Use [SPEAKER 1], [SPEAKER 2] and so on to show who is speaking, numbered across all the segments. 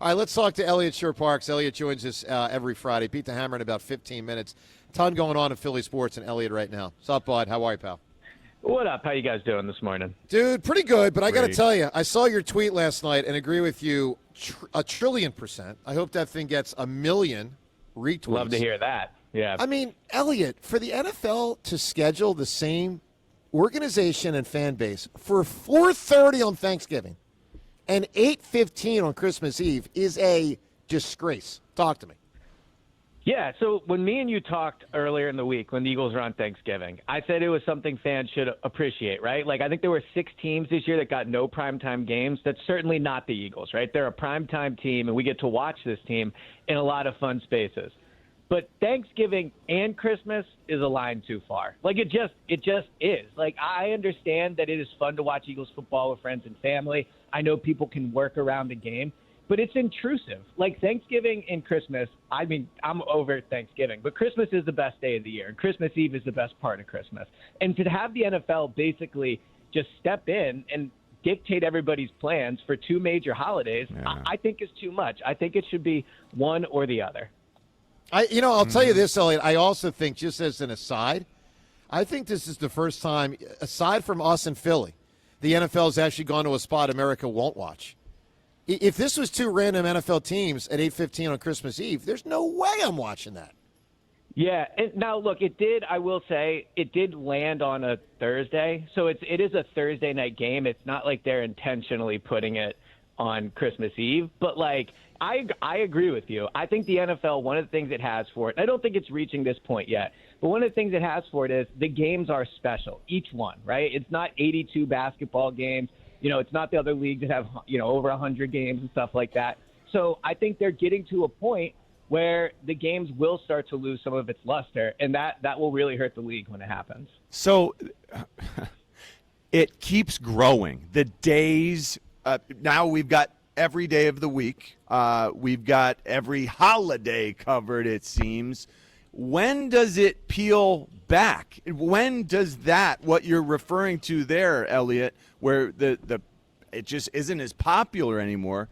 [SPEAKER 1] All right, let's talk to Eliot Shorr-Parks. Eliot joins us every Friday. Beat the Hammer in about 15 minutes. Ton going on in Philly sports and Eliot right now. What's up, bud? How are you, pal?
[SPEAKER 2] What up? How you guys doing this morning?
[SPEAKER 1] Dude, pretty good, but I got to tell you, I saw your tweet last night and agree with you a trillion %. I hope that thing gets a million retweets.
[SPEAKER 2] Love to hear that. Yeah.
[SPEAKER 1] I mean, Eliot, for the NFL to schedule the same organization and fan base for 4:30 on Thanksgiving and 8:15 on Christmas Eve is a disgrace. Talk to me.
[SPEAKER 2] Yeah, so when me and you talked earlier in the week when the Eagles were on Thanksgiving, I said it was something fans should appreciate, right? Like, I think there were 6 teams this year that got no primetime games. That's certainly not the Eagles, right? They're a primetime team, and we get to watch this team in a lot of fun spaces. But Thanksgiving and Christmas is a line too far. Like, it just is. Like, I understand that it is fun to watch Eagles football with friends and family. I know people can work around the game. But it's intrusive. Like Thanksgiving and Christmas, I mean, I'm over Thanksgiving, but Christmas is the best day of the year, and Christmas Eve is the best part of Christmas. And to have the NFL basically just step in and dictate everybody's plans for 2 major holidays, I think is too much. I think it should be one or the other.
[SPEAKER 1] I'll tell you this, Eliot. I also think, just as an aside, I think this is the first time, aside from us in Philly, the NFL has actually gone to a spot America won't watch. If this was 2 random NFL teams at 8:15 on Christmas Eve, there's no way I'm watching that.
[SPEAKER 2] Yeah. And now, look, I will say, it did land on a Thursday. So it is a Thursday night game. It's not like they're intentionally putting it on Christmas Eve. But, like, I agree with you. I think the NFL, one of the things it has for it, I don't think it's reaching this point yet, but one of the things it has for it is the games are special, each one, right? It's not 82 basketball games. It's not the other leagues that have, over 100 games and stuff like that. So I think they're getting to a point where the games will start to lose some of its luster, and that will really hurt the league when it happens.
[SPEAKER 3] So it keeps growing. The days, now we've got every day of the week. We've got every holiday covered, it seems. When does it peel back? When does that, what you're referring to there, Eliot, where it just isn't as popular anymore,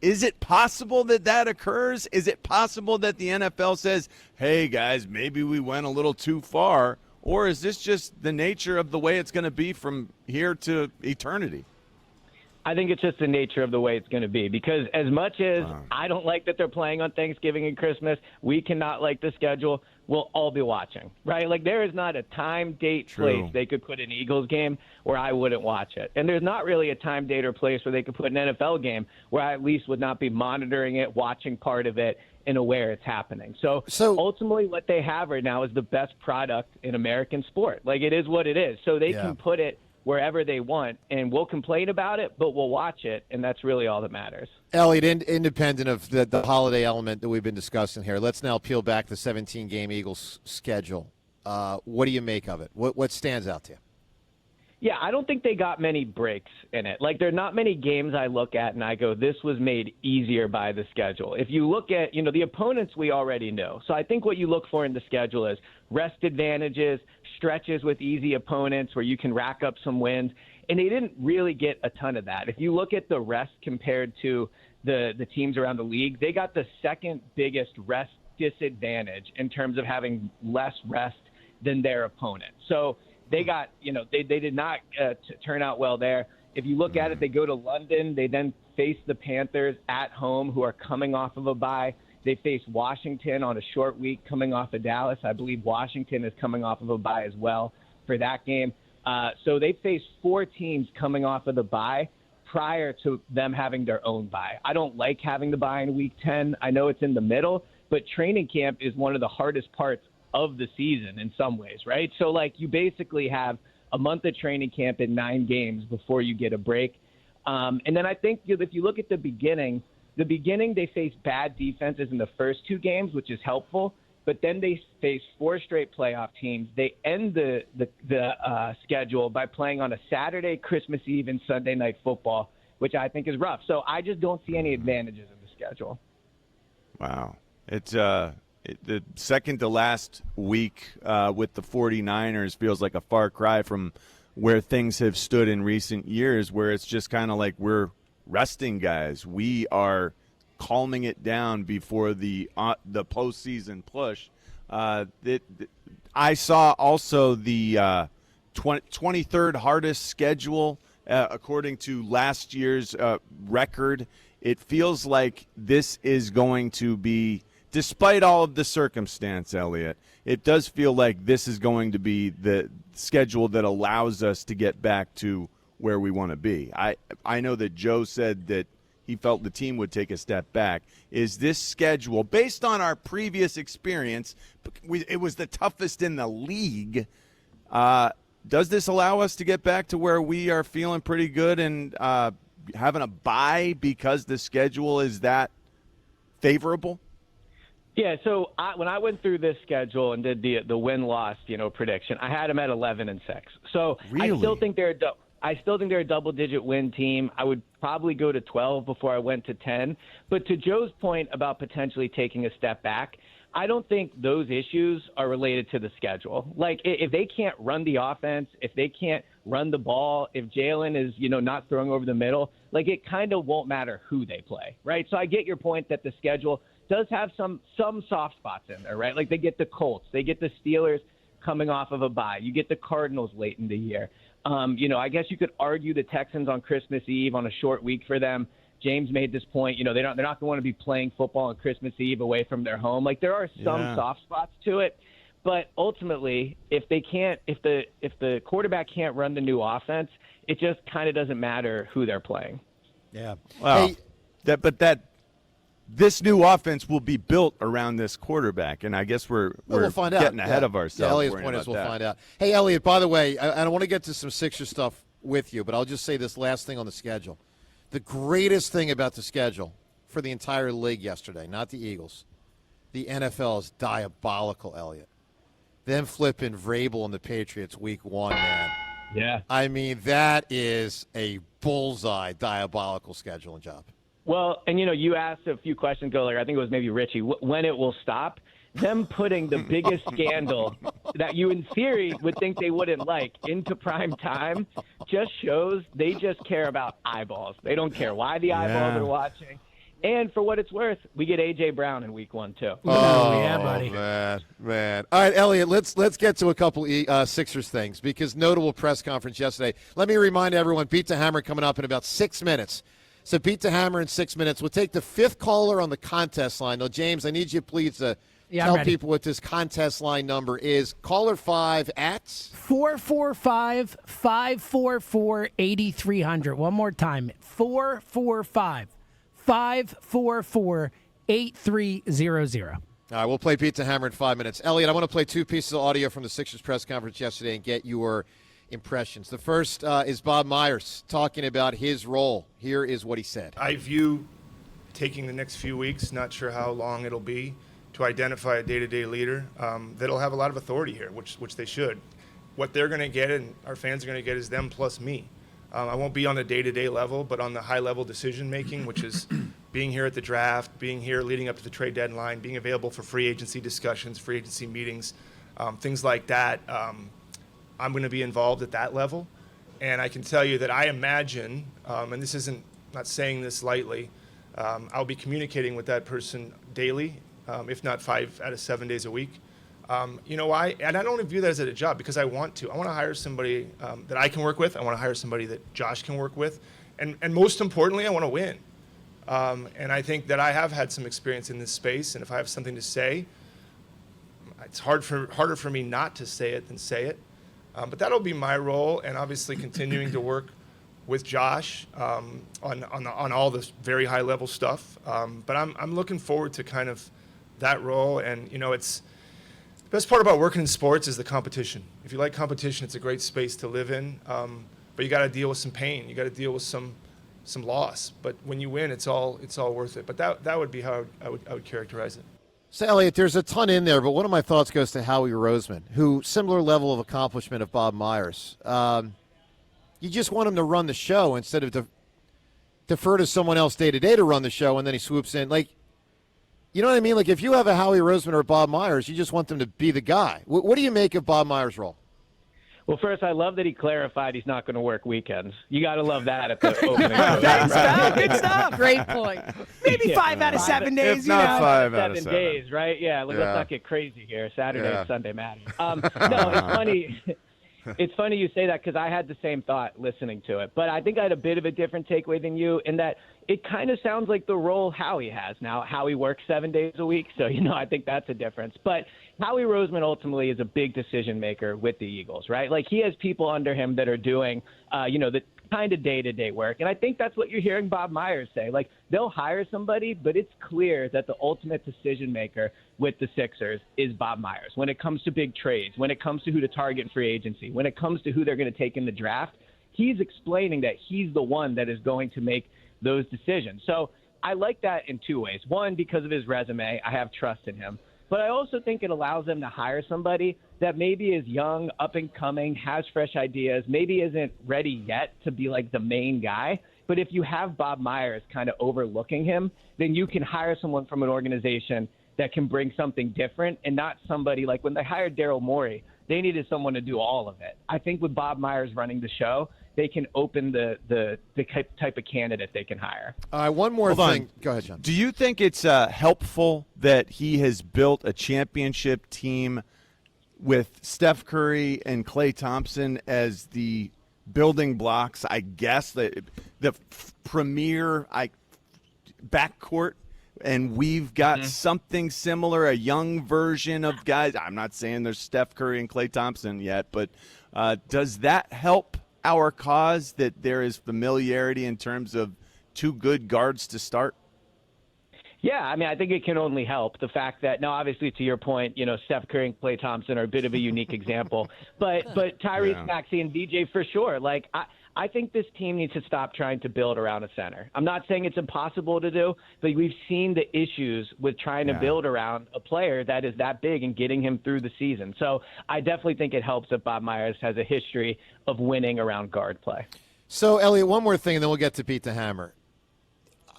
[SPEAKER 3] is it possible that occurs? Is it possible that the NFL says, hey, guys, maybe we went a little too far? Or is this just the nature of the way it's going to be from here to eternity?
[SPEAKER 2] I think it's just the nature of the way it's going to be, because as much as I don't like that they're playing on Thanksgiving and Christmas, we cannot like the schedule, we'll all be watching, right? Like, there is not a time, date, place they could put an Eagles game where I wouldn't watch it. And there's not really a time, date, or place where they could put an NFL game where I at least would not be monitoring it, watching part of it, and aware it's happening. So ultimately what they have right now is the best product in American sport. Like, it is what it is. So they can put it wherever they want, and we'll complain about it, but we'll watch it, and that's really all that matters.
[SPEAKER 1] Eliot, independent of the holiday element that we've been discussing here, let's now peel back the 17-game Eagles schedule. What do you make of it? What stands out to you?
[SPEAKER 2] Yeah, I don't think they got many breaks in it. Like, there are not many games I look at and I go, this was made easier by the schedule. If you look at, the opponents we already know. So I think what you look for in the schedule is rest advantages, stretches with easy opponents where you can rack up some wins. And they didn't really get a ton of that. If you look at the rest compared to the teams around the league, they got the second biggest rest disadvantage in terms of having less rest than their opponent. So they got, they did not turn out well there. If you look at it, they go to London. They then face the Panthers at home, who are coming off of a bye. They face Washington on a short week coming off of Dallas. I believe Washington is coming off of a bye as well for that game. So they face 4 teams coming off of the bye prior to them having their own bye. I don't like having the bye in week 10. I know it's in the middle, but training camp is one of the hardest parts of the season in some ways, right? So, like, you basically have a month of training camp in 9 games before you get a break. And then I think if you look at the beginning, they face bad defenses in the first 2 games, which is helpful. But then they face 4 straight playoff teams. They end the schedule by playing on a Saturday, Christmas Eve, and Sunday Night Football, which I think is rough. So I just don't see any advantages in the schedule.
[SPEAKER 3] Wow. It's the second to last week with the 49ers feels like a far cry from where things have stood in recent years, where it's just kind of like we're resting guys. We are calming it down before the postseason push. I saw also the 23rd hardest schedule according to last year's record. It feels like this is going to be, despite all of the circumstance, Eliot, it does feel like this is going to be the schedule that allows us to get back to where we want to be. I know that Joe said that he felt the team would take a step back. Is this schedule, based on our previous experience, it was the toughest in the league, does this allow us to get back to where we are feeling pretty good and having a bye because the schedule is that favorable?
[SPEAKER 2] Yeah, so when I went through this schedule and did the win-loss, prediction, I had them at 11-6. So
[SPEAKER 3] really?
[SPEAKER 2] I still think they're a double-digit win team. I would probably go to 12 before I went to 10. But to Joe's point about potentially taking a step back, I don't think those issues are related to the schedule. Like, if they can't run the offense, if they can't run the ball, if Jalen is, not throwing over the middle, like, it kind of won't matter who they play, right? So I get your point that the schedule does have some soft spots in there, right? Like, they get the Colts, they get the Steelers coming off of a bye, you get the Cardinals late in the year. I guess you could argue the Texans on Christmas Eve on a short week for them. James made this point, they're not going to want to be playing football on Christmas Eve away from their home. Like, there are some soft spots to it, but ultimately, if the quarterback can't run the new offense, it just kind of doesn't matter who they're playing.
[SPEAKER 1] Yeah.
[SPEAKER 3] Well, this new offense will be built around this quarterback, and I guess we're
[SPEAKER 1] find out.
[SPEAKER 3] getting ahead of ourselves.
[SPEAKER 1] Yeah, Eliot's point is we'll find out. Hey, Eliot, by the way, I don't want to get to some Sixers stuff with you, but I'll just say this last thing on the schedule. The greatest thing about the schedule for the entire league yesterday, not the Eagles, the NFL is diabolical, Eliot. Them flipping Vrabel and the Patriots week 1, man.
[SPEAKER 2] Yeah.
[SPEAKER 1] I mean, that is a bullseye diabolical scheduling job.
[SPEAKER 2] Well, and you asked a few questions ago, like I think it was maybe Richie, when it will stop. Them putting the biggest scandal that you in theory would think they wouldn't like into prime time just shows they just care about eyeballs. They don't care why the eyeballs are watching. And for what it's worth, we get A.J. Brown in week 1 too.
[SPEAKER 1] Oh,
[SPEAKER 4] yeah, buddy.
[SPEAKER 1] Man. All right, Eliot, let's get to a couple Sixers things because notable press conference yesterday. Let me remind everyone, Beat the Hammer coming up in about 6 minutes. So Beat the Hammer in 6 minutes. We'll take the 5th caller on the contest line. Now, James, I need you please to tell people what this contest line number is. Caller 5 at
[SPEAKER 4] 445-544-8300. One more time. 445-544-8300.
[SPEAKER 1] All right, we'll play Beat the Hammer in 5 minutes. Eliot, I want to play 2 pieces of audio from the Sixers press conference yesterday and get your impressions. The first is Bob Myers talking about his role. Here is what he said.
[SPEAKER 5] I view taking the next few weeks, not sure how long it'll be, to identify a day-to-day leader that'll have a lot of authority here, which they should. What they're going to get and our fans are going to get is them plus me. I won't be on the day-to-day level, but on the high-level decision-making, which is being here at the draft, being here leading up to the trade deadline, being available for free agency discussions, free agency meetings, things like that. I'm going to be involved at that level. And I can tell you that I imagine, and this isn't, not saying this lightly, I'll be communicating with that person daily, if not 5 out of 7 days a week. You know why? And I don't view that as a job because I want to. I want to hire somebody that I can work with. I want to hire somebody that Josh can work with. And most importantly, I want to win. And I think that I have had some experience in this space. And if I have something to say, it's harder for me not to say it than say it. But that'll be my role, and obviously continuing to work with Josh on all this very high level stuff. But I'm looking forward to kind of that role, and it's the best part about working in sports is the competition. If you like competition, it's a great space to live in. But you got to deal with some pain. You got to deal with some loss. But when you win, it's all worth it. But that would be how I would characterize it.
[SPEAKER 1] So, Eliot, there's a ton in there, but one of my thoughts goes to Howie Roseman, who, similar level of accomplishment of Bob Myers. You just want him to run the show instead of defer to someone else day-to-day to run the show, and then he swoops in. Like, you know what I mean? Like, if you have a Howie Roseman or a Bob Myers, you just want them to be the guy. What do you make of Bob Myers' role?
[SPEAKER 2] Well, first, I love that he clarified he's not going to work weekends. You got to love that at the opening.
[SPEAKER 4] Thanks, pal. Good stuff.
[SPEAKER 6] Great point.
[SPEAKER 4] Maybe 5 out of 7 days.
[SPEAKER 3] If not 5 out of
[SPEAKER 2] 7
[SPEAKER 3] 7
[SPEAKER 2] days, right? Yeah, let's not get crazy here. Saturday and Sunday matter. No, it's funny. It's funny you say that because I had the same thought listening to it. But I think I had a bit of a different takeaway than you in that it kind of sounds like the role Howie has now. Howie works 7 days a week, so, I think that's a difference. But Howie Roseman ultimately is a big decision maker with the Eagles, right? Like, he has people under him that are doing, the kind of day-to-day work. And I think that's what you're hearing Bob Myers say. Like, they'll hire somebody, but it's clear that the ultimate decision maker with the Sixers is Bob Myers. When it comes to big trades, when it comes to who to target in free agency, when it comes to who they're going to take in the draft, he's explaining that he's the one that is going to make those decisions. So I like that in 2 ways. One, because of his resume, I have trust in him. But I also think it allows them to hire somebody that maybe is young, up and coming, has fresh ideas, maybe isn't ready yet to be like the main guy. But if you have Bob Myers kind of overlooking him, then you can hire someone from an organization that can bring something different and not somebody like when they hired Daryl Morey, they needed someone to do all of it. I think with Bob Myers running the show, they can open the type of candidate they can hire.
[SPEAKER 1] One more thing. Go ahead, John.
[SPEAKER 3] Do you think it's helpful that he has built a championship team with Steph Curry and Klay Thompson as the building blocks, I guess, the premier backcourt, and we've got something similar, a young version of guys? I'm not saying there's Steph Curry and Klay Thompson yet, but does that help our cause that there is familiarity in terms of two good guards to start?
[SPEAKER 2] Yeah, I mean, I think it can only help. The fact that, now, obviously, to your point, Steph Curry and Klay Thompson are a bit of a unique example. But Tyrese Maxey and VJ for sure. Like, I think this team needs to stop trying to build around a center. I'm not saying it's impossible to do, but we've seen the issues with trying to build around a player that is that big and getting him through the season. So I definitely think it helps that Bob Myers has a history of winning around guard play.
[SPEAKER 1] So, Eliot, one more thing, and then we'll get to Beat the Hammer.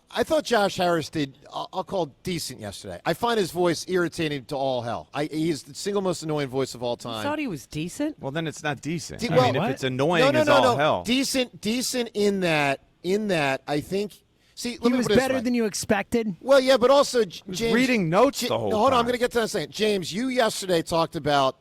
[SPEAKER 1] I thought Josh Harris did, I'll call decent yesterday. I find his voice irritating to all hell. He's the single most annoying voice of all time.
[SPEAKER 6] I thought he was decent.
[SPEAKER 3] Well, then it's not decent.
[SPEAKER 1] Well,
[SPEAKER 3] I mean, if it's annoying
[SPEAKER 1] no,
[SPEAKER 3] as all
[SPEAKER 1] no.
[SPEAKER 3] hell.
[SPEAKER 1] Decent in that I think. See, let
[SPEAKER 4] He
[SPEAKER 1] me
[SPEAKER 4] was
[SPEAKER 1] put it this
[SPEAKER 4] better
[SPEAKER 1] way.
[SPEAKER 4] than you expected.
[SPEAKER 1] Well, yeah, but also James
[SPEAKER 3] reading notes the whole
[SPEAKER 1] Hold on,
[SPEAKER 3] time.
[SPEAKER 1] I'm going to get to that in a second. James, you yesterday talked about,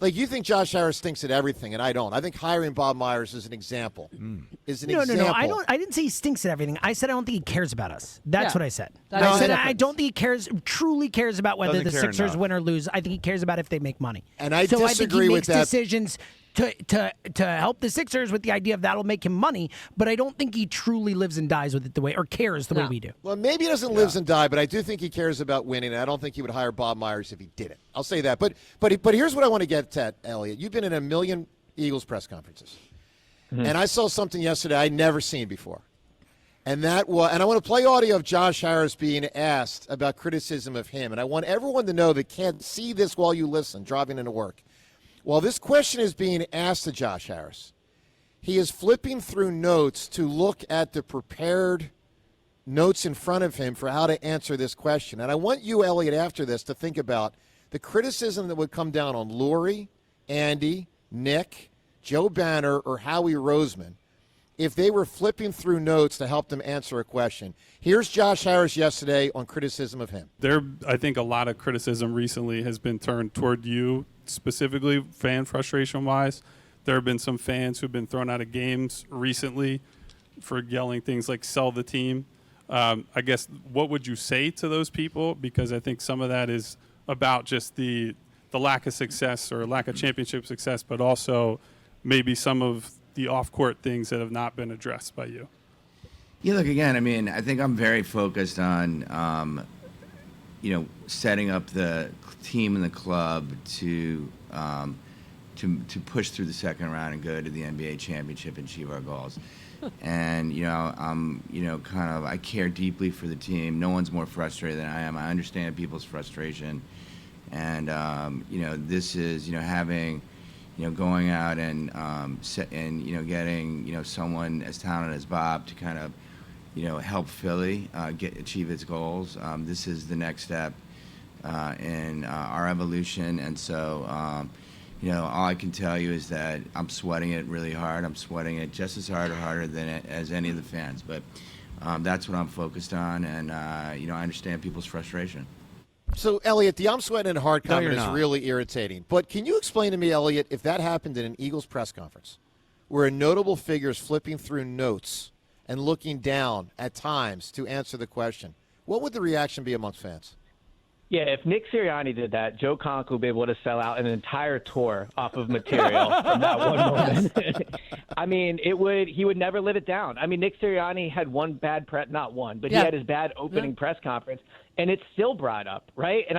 [SPEAKER 1] like, you think Josh Harris thinks at everything, and I don't. I think hiring Bob Myers is an example.
[SPEAKER 4] No. I didn't say he stinks at everything. I said I don't think he cares about us. That's what I said.
[SPEAKER 6] That's
[SPEAKER 4] I
[SPEAKER 6] the
[SPEAKER 4] said
[SPEAKER 6] difference.
[SPEAKER 4] I don't think he truly cares about whether
[SPEAKER 3] Doesn't
[SPEAKER 4] the
[SPEAKER 3] care
[SPEAKER 4] Sixers
[SPEAKER 3] enough.
[SPEAKER 4] win or lose. I think he cares about if they make money.
[SPEAKER 1] And I
[SPEAKER 4] so
[SPEAKER 1] disagree
[SPEAKER 4] I think he
[SPEAKER 1] with
[SPEAKER 4] makes
[SPEAKER 1] that.
[SPEAKER 4] decisions to help the Sixers with the idea of that'll make him money, but I don't think he truly lives and dies with it the way, or cares the way we do.
[SPEAKER 1] Well, maybe he doesn't live and die, but I do think he cares about winning, and I don't think he would hire Bob Myers if he didn't. I'll say that. But here's what I want to get at, Eliot. You've been in a million Eagles press conferences, and I saw something yesterday I'd never seen before. And I want to play audio of Josh Harris being asked about criticism of him, and I want everyone to know that can't see this while you listen, driving into work. While this question is being asked to Josh Harris, he is flipping through notes to look at the prepared notes in front of him for how to answer this question. And I want you, Eliot, after this to think about the criticism that would come down on Lurie, Andy, Nick, Joe Banner, or Howie Roseman if they were flipping through notes to help them answer a question. Here's Josh Harris yesterday on criticism of him.
[SPEAKER 7] I think a lot of criticism recently has been turned toward you, specifically fan frustration-wise. There have been some fans who've been thrown out of games recently for yelling things like "sell the team." I guess, what would you say to those people? Because I think some of that is about just the lack of success or lack of championship success, but also maybe some of the off-court things that have not been addressed by you.
[SPEAKER 8] Yeah, look, again, I mean, I think I'm very focused on, setting up the team and the club to push through the second round and go to the NBA championship and achieve our goals. And, I care deeply for the team. No one's more frustrated than I am. I understand people's frustration. And, this is, having, going out and getting, someone as talented as Bob to kind of, help Philly achieve its goals. This is the next step in our evolution. And so, all I can tell you is that I'm sweating it really hard. I'm sweating it just as hard or harder than as any of the fans. But that's what I'm focused on, and I understand people's frustration.
[SPEAKER 1] So, Eliot, the I'm sweating it hard comment
[SPEAKER 3] you're
[SPEAKER 1] is
[SPEAKER 3] not.
[SPEAKER 1] really irritating. But can you explain to me, Eliot, if that happened in an Eagles press conference, where a notable figure is flipping through notes and looking down at times to answer the question, what would the reaction be amongst fans?
[SPEAKER 2] Yeah, if Nick Sirianni did that, Joe Conk would be able to sell out an entire tour off of material from that one moment. I mean, he would never live it down. I mean, Nick Sirianni had one bad not one, but he had his bad opening press conference, and it's still brought up, right? And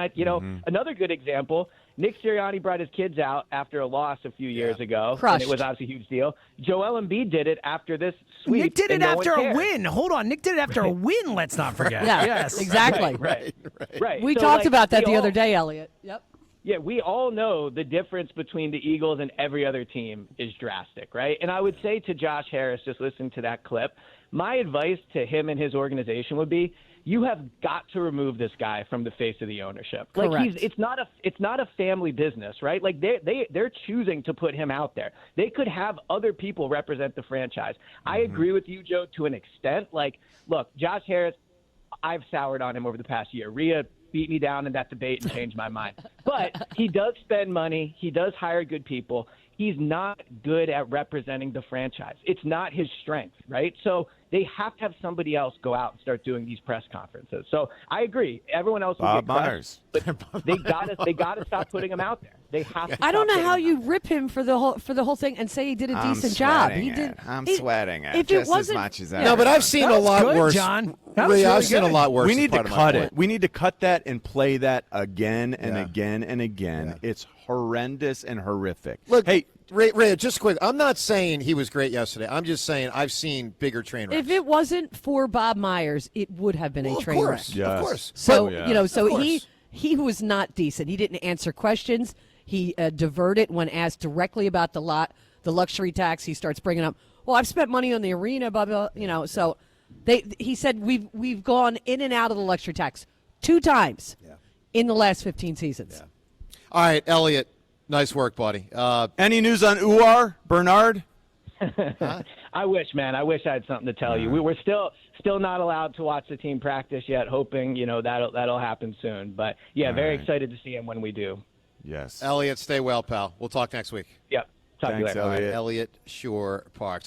[SPEAKER 2] another good example, Nick Sirianni brought his kids out after a loss a few years ago.
[SPEAKER 6] Crushed.
[SPEAKER 2] And it was obviously a huge deal. Joel Embiid did it after this sweep.
[SPEAKER 4] Nick did it
[SPEAKER 2] and no one
[SPEAKER 4] after a
[SPEAKER 2] cared.
[SPEAKER 4] win. Hold on. Nick did it after a win, let's not forget.
[SPEAKER 6] Yeah,
[SPEAKER 4] Yes.
[SPEAKER 6] exactly.
[SPEAKER 2] Right.
[SPEAKER 6] We
[SPEAKER 2] So,
[SPEAKER 6] talked about that
[SPEAKER 2] we
[SPEAKER 6] the
[SPEAKER 2] all-
[SPEAKER 6] other day, Elliot. Yep.
[SPEAKER 2] Yeah, we all know the difference between the Eagles and every other team is drastic, right? And I would say to Josh Harris, just listening to that clip, my advice to him and his organization would be, you have got to remove this guy from the face of the ownership. Like
[SPEAKER 6] Correct.
[SPEAKER 2] it's not a family business, right? Like they're choosing to put him out there. They could have other people represent the franchise. I agree with you, Joe, to an extent. Like, look, Josh Harris, I've soured on him over the past year. Rhea beat me down in that debate and changed my mind. But he does spend money. He does hire good people. He's not good at representing the franchise. It's not his strength, right? So they have to have somebody else go out and start doing these press conferences. So I agree. Everyone else will
[SPEAKER 3] Bob
[SPEAKER 2] get crushed,
[SPEAKER 3] Myers.
[SPEAKER 2] but they gotta stop putting him out there. They have to.
[SPEAKER 6] I don't
[SPEAKER 2] stop
[SPEAKER 6] know how
[SPEAKER 2] putting him
[SPEAKER 6] you rip him for the whole thing and say he did a
[SPEAKER 3] I'm
[SPEAKER 6] decent job.
[SPEAKER 3] sweating
[SPEAKER 6] He did.
[SPEAKER 3] it. I'm
[SPEAKER 6] he-
[SPEAKER 3] sweating it
[SPEAKER 6] If
[SPEAKER 3] just
[SPEAKER 6] it
[SPEAKER 3] as
[SPEAKER 6] wasn't,
[SPEAKER 3] much as
[SPEAKER 6] yeah.
[SPEAKER 3] that.
[SPEAKER 1] No, but I've seen
[SPEAKER 4] That
[SPEAKER 1] a
[SPEAKER 4] was
[SPEAKER 1] lot
[SPEAKER 4] good,
[SPEAKER 1] worse.
[SPEAKER 4] John. That was
[SPEAKER 1] Rhea,
[SPEAKER 4] really
[SPEAKER 1] I've seen a
[SPEAKER 4] good.
[SPEAKER 1] lot worse.
[SPEAKER 3] We
[SPEAKER 1] is
[SPEAKER 3] need to
[SPEAKER 1] part of my
[SPEAKER 3] cut
[SPEAKER 1] point.
[SPEAKER 3] it. We need to cut that and play that again and
[SPEAKER 1] Yeah.
[SPEAKER 3] again and again. It's horrendous and horrific.
[SPEAKER 1] Look,
[SPEAKER 3] hey,
[SPEAKER 1] Rhea, just quick. I'm not saying he was great yesterday. I'm just saying I've seen bigger train wrecks.
[SPEAKER 6] If it wasn't for Bob Myers, it would have been
[SPEAKER 1] Well,
[SPEAKER 6] a
[SPEAKER 1] of
[SPEAKER 6] train
[SPEAKER 1] course,
[SPEAKER 6] wreck.
[SPEAKER 3] Yes.
[SPEAKER 1] of course.
[SPEAKER 6] So
[SPEAKER 3] Oh, yeah.
[SPEAKER 6] so
[SPEAKER 1] Of course.
[SPEAKER 6] he was not decent. He didn't answer questions. He diverted when asked directly about the luxury tax. He starts bringing up, well, I've spent money on the arena, blah blah. So he said we've gone in and out of the luxury tax 2 times in the last 15 seasons.
[SPEAKER 1] All right, Eliot, nice work, buddy.
[SPEAKER 3] any news on Uar Bernard?
[SPEAKER 2] I wish, man. I wish I had something to tell you. We were still not allowed to watch the team practice yet, hoping that'll happen soon. But yeah, very excited to see him when we do.
[SPEAKER 3] Yes.
[SPEAKER 1] Eliot, stay well, pal. We'll talk next week.
[SPEAKER 2] Yep. Talk to you
[SPEAKER 3] Thanks,
[SPEAKER 2] later.
[SPEAKER 3] Eliot.
[SPEAKER 1] Eliot Shorr-Parks.